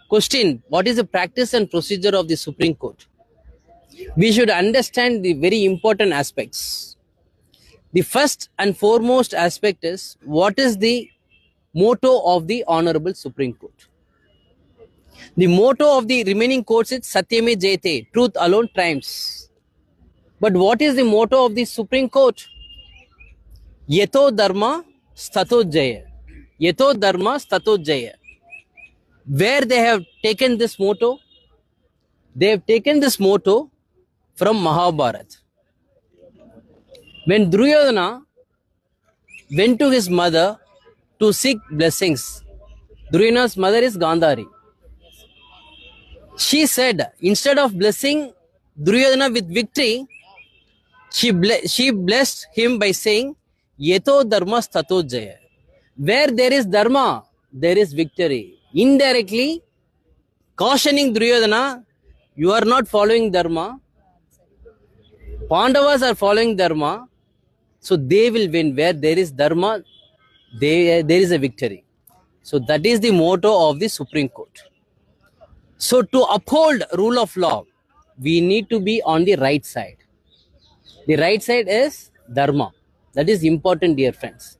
Question: what is the practice and procedure of the Supreme Court? We should understand the very important aspects. The first and foremost aspect is what is the motto of the Honorable Supreme Court. The motto of the remaining courts is Satyame Jayate, truth alone triumphs. But what is the motto of the Supreme Court? Yato Dharma Stato Jaya. Yato Dharma Stato Jaya. Where they have taken this motto? They have taken this motto from Mahabharata. When Duryodhana went to his mother to seek blessings, Duryodhana's mother is Gandhari. She said, instead of blessing Duryodhana with victory, she blessed him by saying, Yeto Dharma Stato Jaya. Where there is Dharma, there is victory. Indirectly cautioning Duryodhana, you are not following Dharma. Pandavas are following Dharma, so they will win. Where there is Dharma, there is a victory. So that is the motto of the Supreme Court. So to uphold rule of law, we need to be on the right side. The right side is Dharma. That is important, dear friends.